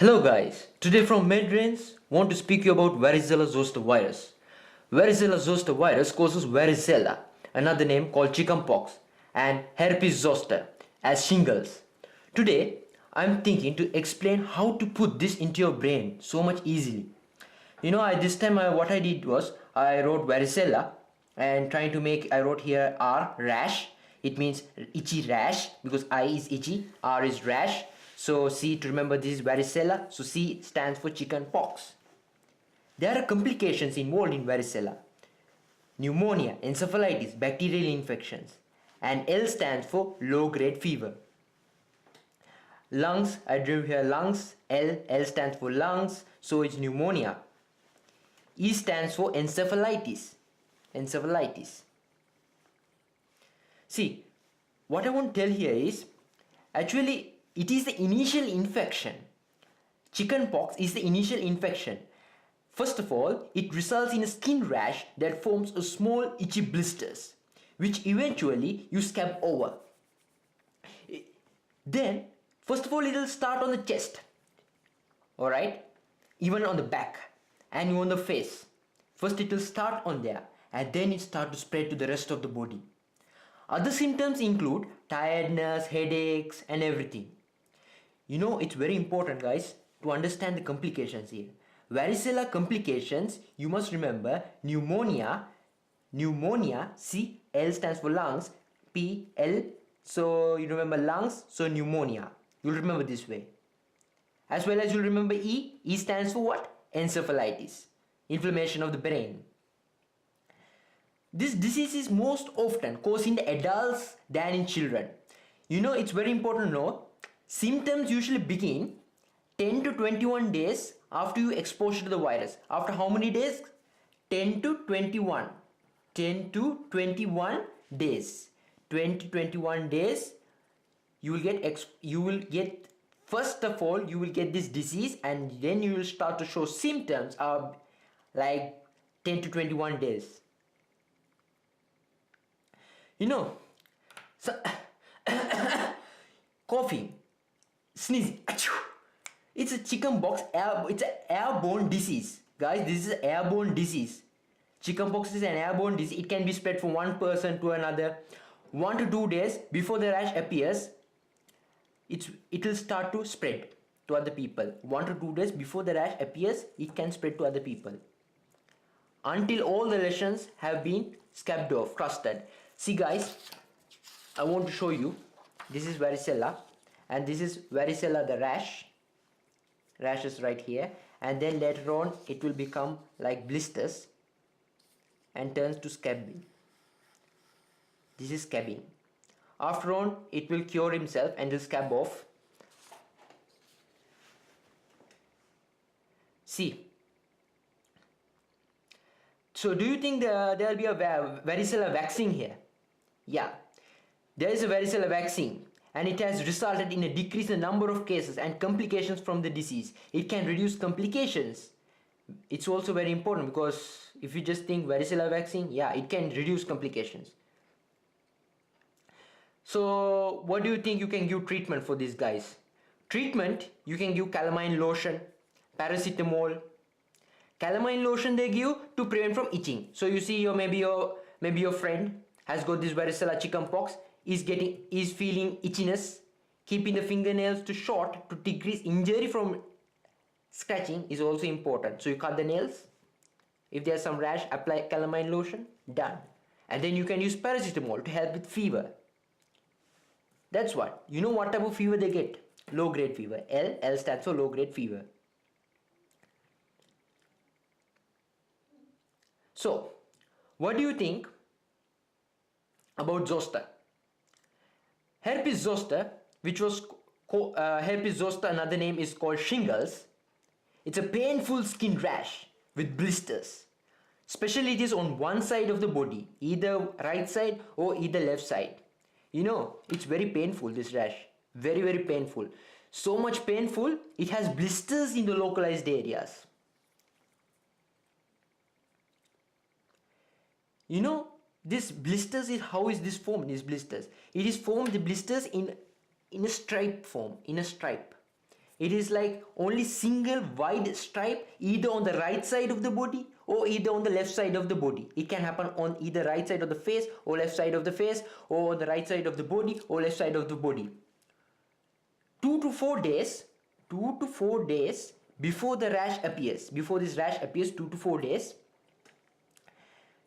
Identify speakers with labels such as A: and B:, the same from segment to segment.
A: Hello guys, today from Medbrains want to speak you about Varicella-zoster virus. Varicella-zoster virus causes varicella, another name called chickenpox, and herpes zoster as shingles. Today I'm thinking to explain how to put this into your brain so much easily. This time what I did was I wrote varicella and I wrote here R rash. It means itchy rash because I is itchy, R is rash. So C, to remember, this is varicella. So C stands for chicken pox. There are complications involved in varicella: pneumonia, encephalitis, bacterial infections, and L stands for low grade fever. Lungs, I drew here lungs. L stands for lungs, so it's pneumonia. E stands for encephalitis. See, what I want to tell here is, actually, it is the initial infection. Chickenpox is the initial infection. First of all, it results in a skin rash that forms a small itchy blisters, which eventually you scab over. Then, first of all, it will start on the chest, alright, even on the back and on the face. First it will start on there and then it start to spread to the rest of the body. Other symptoms include tiredness, headaches and everything. It's very important, guys, to understand the complications here. Varicella complications, you must remember pneumonia, C, L stands for lungs, P, L, so you remember lungs, so pneumonia. You'll remember this way. As well as you'll remember E stands for what? Encephalitis, inflammation of the brain. This disease is most often caused in the adults than in children. It's very important to know, symptoms usually begin 10 to 21 days after you exposure to the virus. After how many days? 10 to 21. 10 to 21 days. 20 to 21 days you will get first of all you will get this disease, and then you will start to show symptoms of like 10 to 21 days. So coughing, sneezing, it's a chickenpox. It's an airborne disease, guys. This is an airborne disease. Chickenpox is an airborne disease. It can be spread from one person to another. 1 to 2 days before the rash appears, it will start to spread to other people. 1 to 2 days before the rash appears, it can spread to other people until all the lesions have been scabbed off, crusted. See guys, I want to show you. This is varicella and this is varicella, the rash is right here, and then later on it will become like blisters and turns to scabbing. This is scabbing. After on it will cure himself and will scab off. See, so do you think there will be a varicella vaccine here? Yeah, there is a varicella vaccine, and it has resulted in a decrease in the number of cases and complications from the disease. It can reduce complications. It's also very important because if you just think varicella vaccine, yeah, it can reduce complications. So what do you think you can give treatment for these guys? Treatment, you can give calamine lotion, paracetamol. Calamine lotion they give to prevent from itching. So you see maybe your friend has got this varicella chickenpox, is feeling itchiness. Keeping the fingernails to short to decrease injury from scratching is also important. So you cut the nails. If there's some rash, apply calamine lotion, done. And then you can use paracetamol to help with fever. That's what. You know what type of fever they get? Low grade fever. L stands for low grade fever. So, what do you think about zoster? Herpes zoster, which was herpes zoster, another name is called shingles. It's a painful skin rash with blisters. Especially it is on one side of the body, either right side or either left side. It's very painful, this rash. Very, very painful. So much painful, it has blisters in the localized areas. This blisters is, how is this formed, these blisters? It is formed, the blisters in a stripe form, in a stripe. It is like only single wide stripe either on the right side of the body or either on the left side of the body. It can happen on either right side of the face or left side of the face, or on the right side of the body or left side of the body. 2 to 4 days, 2 to 4 days before the rash appears, before this rash appears, 2 to 4 days,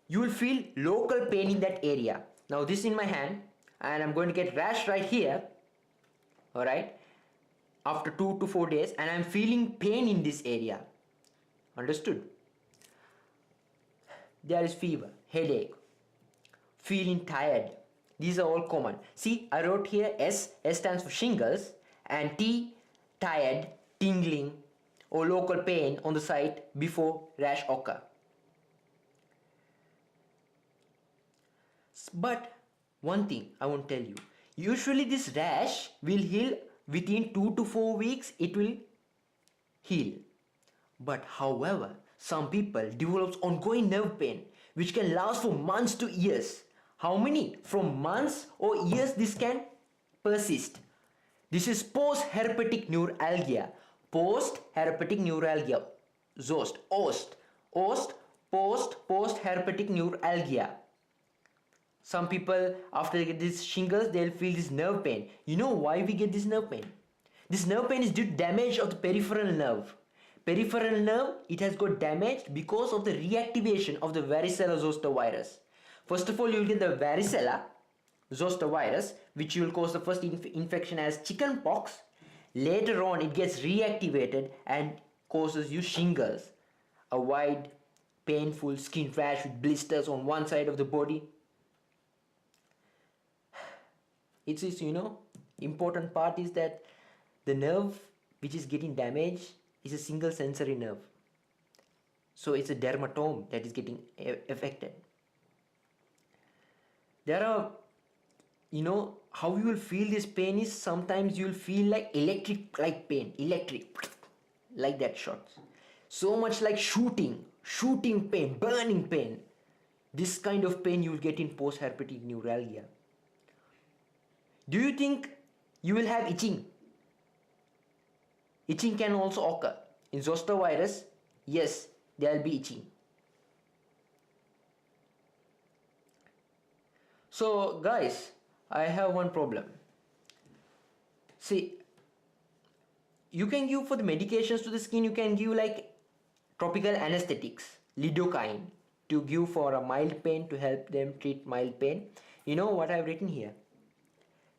A: you will feel local pain in that area. Now this is in my hand and I'm going to get rash right here, alright, after 2 to 4 days, and I'm feeling pain in this area. Understood? There is fever, headache, feeling tired. These are all common. See, I wrote here S. S stands for shingles, and T, tired, tingling, or local pain on the site before rash occur. But one thing I want to tell you, usually this rash will heal within 2 to 4 weeks, it will heal. But however, some people develops ongoing nerve pain which can last for months to years. How many? From months or years this can persist. This is post-herpetic neuralgia. Post-herpetic neuralgia. Post-herpetic neuralgia. Some people, after they get these shingles, they'll feel this nerve pain. You know why we get this nerve pain? This nerve pain is due to damage of the peripheral nerve. Peripheral nerve, it has got damaged because of the reactivation of the Varicella-zoster virus. First of all, you will get the Varicella-zoster virus, which will cause the first infection as chicken pox. Later on, it gets reactivated and causes you shingles, a wide, painful skin rash with blisters on one side of the body. It's important part is that the nerve which is getting damaged is a single sensory nerve. So it's a dermatome that is getting affected. There are, how you will feel this pain is sometimes you will feel like electric pain, like that shots. So much like shooting pain, burning pain. This kind of pain you will get in post-herpetic neuralgia. Do you think you will have itching? Itching can also occur. In zoster virus, yes, there will be itching. So guys, I have one problem. See, you can give for the medications to the skin, you can give like topical anesthetics, lidocaine, to give for a mild pain, to help them treat mild pain. You know what I have written here?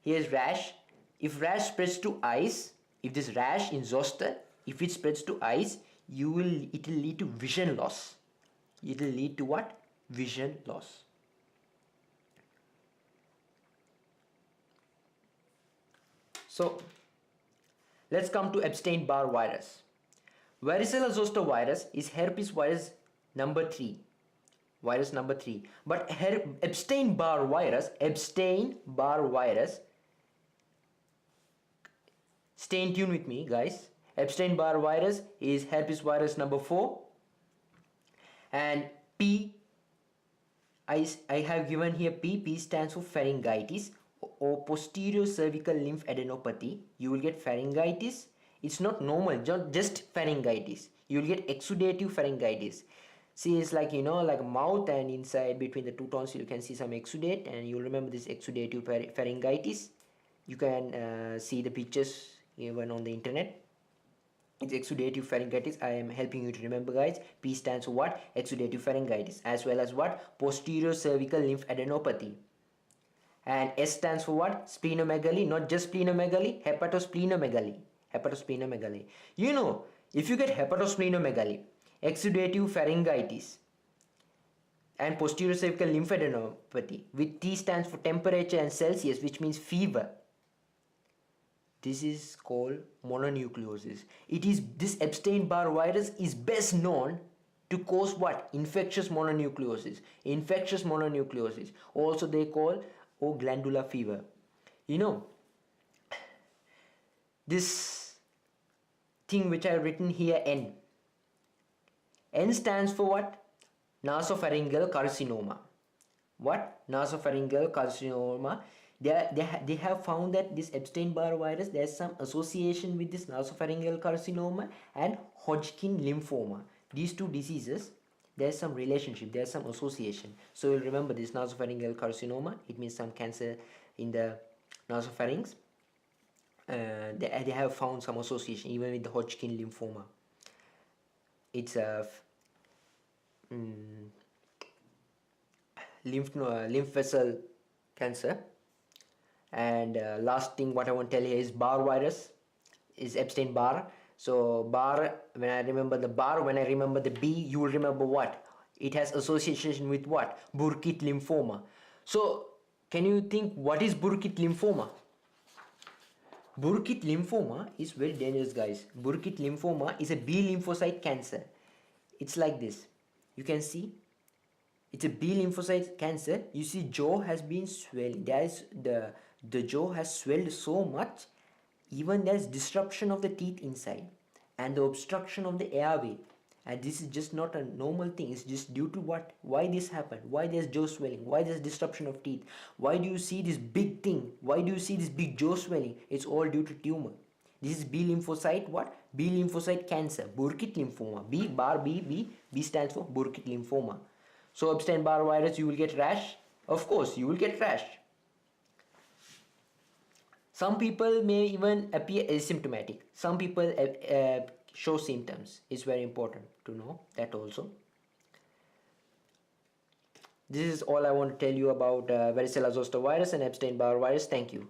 A: Here's rash. If rash spreads to eyes, if this rash in zoster, if it spreads to eyes, it will lead to vision loss. It will lead to what? Vision loss. So, let's come to Epstein-Barr virus. Varicella-zoster virus is herpes virus number 3. Virus number 3. But Epstein-Barr virus, stay in tune with me guys. Epstein-Barr virus is herpes virus number 4. And P, I have given here P. P stands for pharyngitis or posterior cervical lymphadenopathy. You will get pharyngitis. It's not normal, just pharyngitis. You will get exudative pharyngitis. See, it's like, like a mouth, and inside between the two tonsils you can see some exudate, and you'll remember this exudative pharyngitis. You can see the pictures even on the internet. It's exudative pharyngitis. I am helping you to remember guys. P stands for what? Exudative pharyngitis, as well as what? Posterior cervical lymphadenopathy. And S stands for what? Splenomegaly, not just splenomegaly, hepatosplenomegaly. Hepatosplenomegaly. If you get hepatosplenomegaly, exudative pharyngitis, and posterior cervical lymphadenopathy, with T stands for temperature and Celsius, which means fever, this is called mononucleosis. This Epstein-Barr virus is best known to cause what? Infectious mononucleosis. Infectious mononucleosis. Also they call glandular fever. This thing which I have written here, N. N stands for what? Nasopharyngeal carcinoma. What? Nasopharyngeal carcinoma. They have found that this Epstein-Barr virus, there's some association with this nasopharyngeal carcinoma and Hodgkin lymphoma. These two diseases, there's some relationship, there's some association. So you'll remember this nasopharyngeal carcinoma, it means some cancer in the nasopharynx. They have found some association even with the Hodgkin lymphoma. It's a lymph vessel cancer. And last thing what I want to tell you is Barr virus is Epstein-Barr. So Barr, when I remember the Barr, when I remember the B, you will remember what? It has association with what? Burkitt lymphoma. So can you think what is Burkitt lymphoma? Burkitt lymphoma is very dangerous, guys. Burkitt lymphoma is a B lymphocyte cancer. It's like this. You can see it's a B lymphocyte cancer. You see jaw has been swelling. There is the jaw has swelled so much, even there is disruption of the teeth inside and the obstruction of the airway. And this is just not a normal thing. It's just due to what? Why this happened? Why there's jaw swelling? Why there's disruption of teeth? Why do you see this big thing? Why do you see this big jaw swelling? It's all due to tumor. This is B lymphocyte what? B lymphocyte cancer. Burkitt lymphoma. B bar B. B stands for Burkitt lymphoma. So Epstein-Barr virus, you will get rash. Of course, you will get rash. Some people may even appear asymptomatic. Some people show symptoms. It's very important to know that also. This is all I want to tell you about Varicella-zoster virus and Epstein-Barr virus. Thank you.